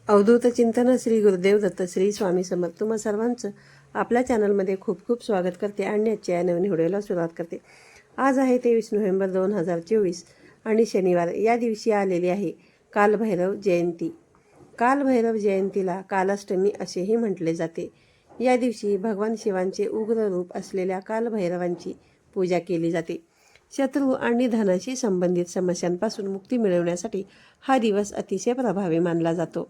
अवधूत चिंतन श्री गुरुदेव दत्त श्री स्वामी समर्थ तुम्हा सर्वांचं आपल्या चॅनलमध्ये खूप खूप स्वागत करते आणि आजच्या या नवीन व्हिडिओला सुरुवात करते। आज आहे 23 नोव्हेंबर 2024 आणि शनिवार। या दिवशी आलेली आहे कालभैरव जयंती। कालभैरव जयंतीला कालाष्टमी असेही म्हटले जाते। या दिवशी भगवान शिवांचे उग्र रूप असलेल्या कालभैरवांची पूजा केली जाते। शत्रू आणि धनाशी संबंधित समस्यांपासून मुक्ती मिळवण्यासाठी हा दिवस अतिशय प्रभावी मानला जातो।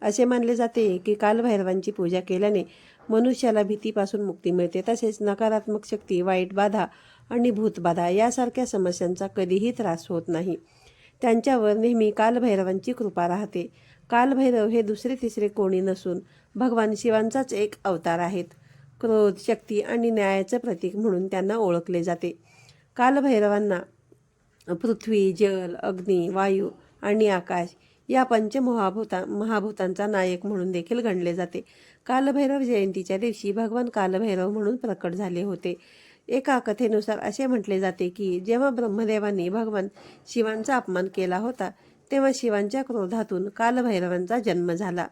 असे मानले जाते की कालभैरवांची पूजा केल्याने मनुष्याला भीतीपासून मुक्ती मिळते, तसेच नकारात्मक शक्ती, वाईट बाधा आणि भूतबाधा यासारख्या समस्यांचा कधीही त्रास होत नाही। त्यांच्यावर नेहमी कालभैरवांची कृपा राहते। कालभैरव हे दुसरे तिसरे कोणी नसून भगवान शिवांचाच एक अवतार आहेत। क्रोध, शक्ती आणि न्यायाचे प्रतीक म्हणून त्यांना ओळखले जाते। कालभैरवांना पृथ्वी, जल, अग्नी, वायू आणि आकाश या महाभूतांचा नायक म्हणून देखील गणले जाते। कालभैरव जयंतीच्या दिवशी भगवान कालभैरव म्हणून प्रकट झाले होते। एका कथेनुसार असे म्हटले जाते की जेव्हा ब्रह्मदेवांनी भगवान शिवांचा अपमान केला होता, तेव्हा शिवांच्या क्रोधातून कालभैरवांचा जन्म झाला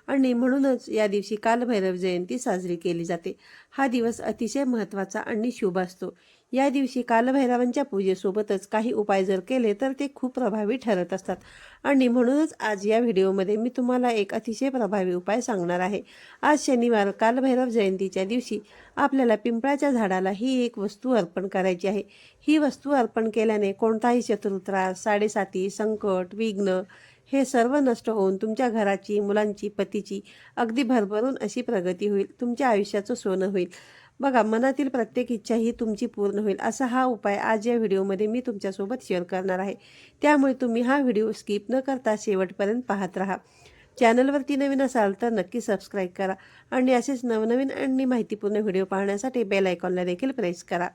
आणि म्हणूनच या दिवशी कालभैरव जयंती साजरी केली जाते। हा दिवस अतिशय महत्त्वाचा आणि शुभ असतो। या दिवशी कालभैरवांच्या पूजेसोबतच काही उपाय जर केले तर ते खूप प्रभावी ठरत असतात आणि म्हणूनच आज या व्हिडिओमध्ये मी तुम्हाला एक अतिशय प्रभावी उपाय सांगणार आहे। आज शनिवार कालभैरव जयंतीच्या दिवशी आपल्याला पिंपळाच्या झाडाला ही एक वस्तू अर्पण करायची आहे। ही वस्तू अर्पण केल्याने कोणताही शत्रुत्रास, साडेसाती, संकट, विघ्न हे सर्व नष्ट होऊन तुमच्या घराची, मुलांची, पतीची अगदी भरभरून अशी प्रगती होईल। तुमच्या आयुष्याचं सोनं होईल। बघा, मनातील प्रत्येक इच्छा ही तुमची पूर्ण होईल असा हा उपाय आज या व्हिडिओमध्ये मी तुमच्यासोबत शेअर करणार आहे। त्यामुळे तुम्ही हा व्हिडिओ स्किप न करता शेवटपर्यंत पाहत राहा। चॅनलवरती नवीन असाल तर नक्की सबस्क्राईब करा आणि असेच नवनवीन आणि माहितीपूर्ण व्हिडिओ पाहण्यासाठी बेल आयकॉनला देखील प्रेस करा।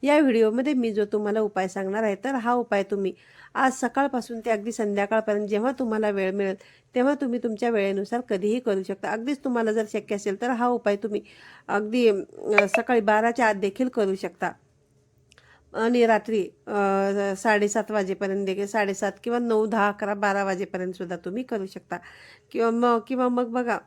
या व्हिडिओमध्ये मी जो तुम्हाला उपाय सांगणार आहे तर हा उपाय तुम्ही आज सकाळपासून ते अगदी संध्याकाळपर्यंत जेव्हा तुम्हाला वेळ मिळेल तेव्हा तुम्ही तुमच्या वेळेनुसार कधीही करू शकता। अगदीच तुम्हाला जर शक्य असेल तर हा उपाय तुम्ही अगदी सकाळी 12च्या आत देखील करू शकता आणि रात्री 7:30 वाजेपर्यंत देखील 7:30 किंवा 9, 10, 11, 12 वाजेपर्यंत सुद्धा तुम्ही करू शकता। किंवा मग बघा,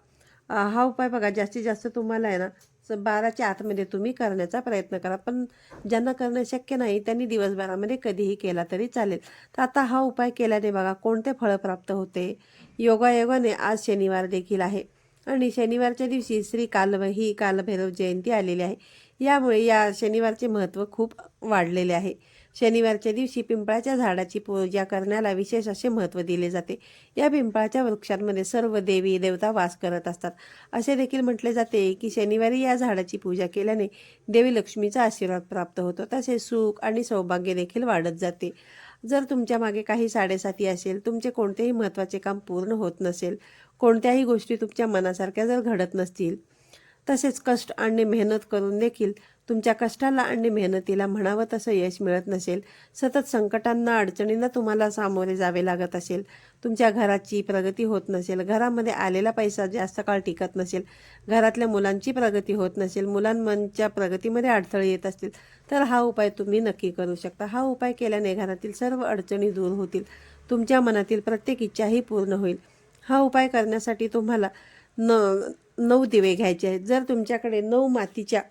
हा उपाय बघा जास्तीत जास्त तुम्हाला आहे ना 12च्या आतमध्ये तुम्ही करण्याचा प्रयत्न करा। पण ज्यांना करणं शक्य नाही त्यांनी दिवसभरामध्ये कधीही केला तरी चालेल। तर आता हा उपाय केल्याने बघा कोणते फळ प्राप्त होते। योगायोगाने आज शनिवार देखील आहे आणि शनिवारच्या दिवशी ही कालभैरव जयंती आलेली आहे। यामुळे या शनिवारचे महत्त्व खूप वाढलेले आहे। शनिवारच्या दिवशी पिंपळाच्या झाडाची पूजा करण्याला विशेष असे महत्त्व दिले जाते। या पिंपळाच्या वृक्षांमध्ये सर्व देवी देवता वास करत असतात। असे देखील म्हटले जाते की शनिवारी या झाडाची पूजा केल्याने देवी लक्ष्मीचा आशीर्वाद प्राप्त होतो, तसेच सुख आणि सौभाग्य देखील वाढत जाते। जर तुमच्या मागे काही साडेसाती असेल, तुमचे कोणतेही महत्त्वाचे काम पूर्ण होत नसेल, कोणत्याही गोष्टी तुमच्या मनासारख्या जर घडत नसतील, तसेच कष्ट आणि मेहनत करून देखील तुमच्या कष्टाला आणि मेहनतीला म्हणावं तसं यश मिळत नसेल, सतत संकटांना, अडचणींना तुम्हाला सामोरे जावे लागत असेल, तुमच्या घराची प्रगती होत नसेल, घरामध्ये आलेला पैसा जास्त काळ टिकत नसेल, घरातल्या मुलांची प्रगती होत नसेल, मुलांच्या प्रगतीमध्ये अडथळे येत असतील, तर हा उपाय तुम्ही नक्की करू शकता। हा उपाय केल्याने घरातील सर्व अडचणी दूर होतील, तुमच्या मनातील प्रत्येक इच्छाही पूर्ण होईल। हा उपाय करण्यासाठी तुम्हाला 9 दिवे घ्यायचे आहेत। जर तुमच्याकडे 9 मातीच्या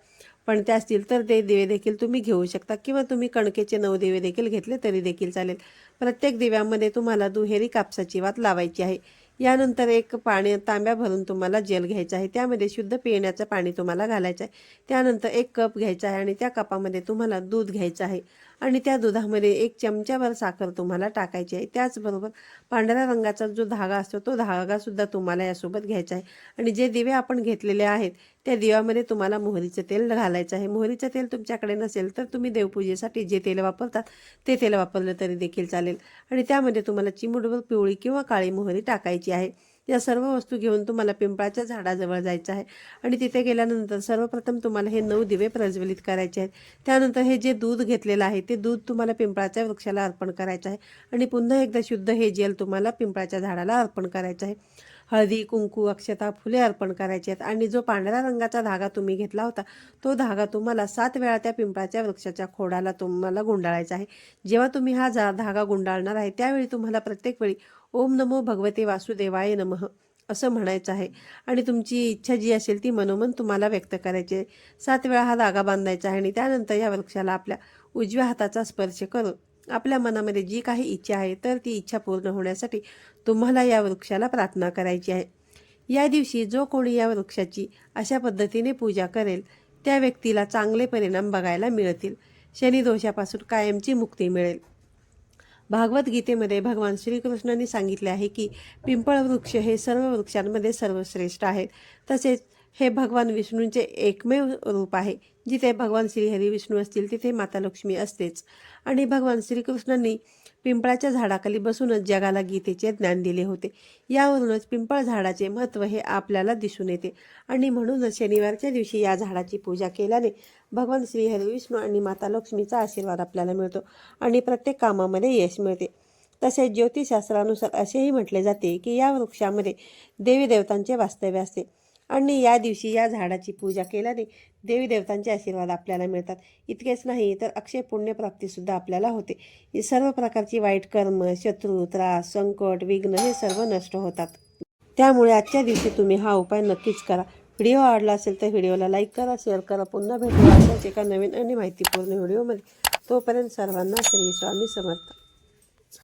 पणत्या असतील तर ते दिवे देखील तुम्ही घेऊ शकता किंवा तुम्ही कणकेचे 9 दिवे देखील घेतले तरी देखील चालेल। प्रत्येक दिव्यामध्ये तुम्हाला दुहेरी कापसाची वात लावायची आहे। यानंतर एक तांब्या भरून तुम्हाला जल घ्यायचा आहे, त्यामध्ये शुद्ध पिण्याचं पाणी तुम्हाला घालायचं आहे। त्यानंतर 1 कप घ्यायचा आहे आणि त्या कपामध्ये तुम्हाला दूध घ्यायचं आहे आणि त्या दुधामध्ये 1 चमचाभर साखर तुम्हाला टाकायची आहे। त्याचबरोबर पांढऱ्या रंगाचा जो धागा असतो तो धागासुद्धा तुम्हाला यासोबत घ्यायचा आहे आणि जे दिवे आपण घेतलेले आहेत त्या दिव्यामध्ये तुम्हाला मोहरीचं तेल घालायचं आहे। मोहरीचं तेल तुमच्याकडे नसेल तर तुम्ही देवपूजेसाठी जे तेल वापरतात ते तेल वापरलं तरी देखील चालेल आणि त्यामध्ये तुम्हाला चिमूटभर पिवळी किंवा काळी मोहरी टाकायची आहे। या सर्व वस्तू घेऊन तुम्हाला पिंपळाच्या झाडाजवळ जायचं आहे आणि तिथे गेल्यानंतर सर्वप्रथम तुम्हाला हे 9 दिवे प्रज्वलित करायचे आहेत। त्यानंतर हे जे दूध घेतलेलं आहे ते दूध तुम्हाला पिंपळाच्या वृक्षाला अर्पण करायचं आहे आणि पुन्हा एकदा शुद्ध हे जेल तुम्हाला पिंपळाच्या झाडाला अर्पण करायचं आहे। हळदी, कुंकू, अक्षता, फुले अर्पण करायची आहेत आणि जो पांढऱ्या रंगाचा धागा तुम्ही घेतला होता तो धागा तुम्हाला 7 वेळा त्या पिंपळाच्या वृक्षाच्या खोडाला तुम्हाला गुंडाळायचा आहे। जेव्हा तुम्ही हा धागा गुंडाळणार आहे त्यावेळी तुम्हाला प्रत्येक वेळी ओम नमो भगवते वासुदेवाय नमः असं म्हणायचं आहे आणि तुमची इच्छा जी असेल ती मनोमन तुम्हाला व्यक्त करायची आहे. 7 वेळा हा धागा बांधायचा आहे आणि त्यानंतर या वृक्षाला आपल्या उजव्या हाताचा स्पर्श करून आपल्या मनामध्ये जी काही इच्छा आहे तर ती इच्छा पूर्ण होण्यासाठी तुम्हाला या वृक्षाला प्रार्थना करायची आहे. या दिवशी जो कोणी या वृक्षाची अशा पद्धतीने पूजा करेल त्या व्यक्तीला चांगले परिणाम बघायला मिळतील. शनी दोषापासून कायमची मुक्ती मिळेल. भागवत गीतेमध्ये भगवान श्रीकृष्णांनी सांगितले आहे की पिंपळ वृक्ष हे सर्व वृक्षांमध्ये सर्वश्रेष्ठ आहेत. तसेच हे भगवान विष्णूंचे एकमेव रूप आहे. जिथे भगवान श्रीहरी विष्णू असतील तिथे माता लक्ष्मी असतेच. आणि भगवान श्रीकृष्णांनी पिंपळाच्या झाडाखाली बसूनच जगाला गीतेचे ज्ञान दिले होते. यावरूनच पिंपळ झाडाचे महत्त्व हे आपल्याला दिसून येते आणि म्हणूनच शनिवारच्या दिवशी या झाडाची पूजा केल्याने भगवान श्रीहरी विष्णू आणि माता लक्ष्मीचा आशीर्वाद आपल्याला मिळतो आणि प्रत्येक कामामध्ये यश मिळते. तसेच ज्योतिषशास्त्रानुसार असेही म्हटले जाते की या वृक्षामध्ये देवी देवतांचे वास्तव्य असते आणि या दिवशी या झाडाची पूजा केल्याने देवी देवतांचे आशीर्वाद आपल्याला मिळतात. इतकेच नाही तर अक्षय पुण्यप्राप्तीसुद्धा आपल्याला होते. ही सर्व प्रकारची वाईट कर्म, शत्रू, त्रास, संकट, विघ्न हे सर्व नष्ट होतात. त्यामुळे आजच्या दिवशी तुम्ही हा उपाय नक्कीच करा. व्हिडिओ आवडला असेल तर व्हिडिओला लाईक करा, शेअर करा. पुन्हा भेटूया अशाच एका नवीन आणि माहितीपूर्ण व्हिडिओमध्ये. तोपर्यंत सर्वांना श्री स्वामी समर्थ.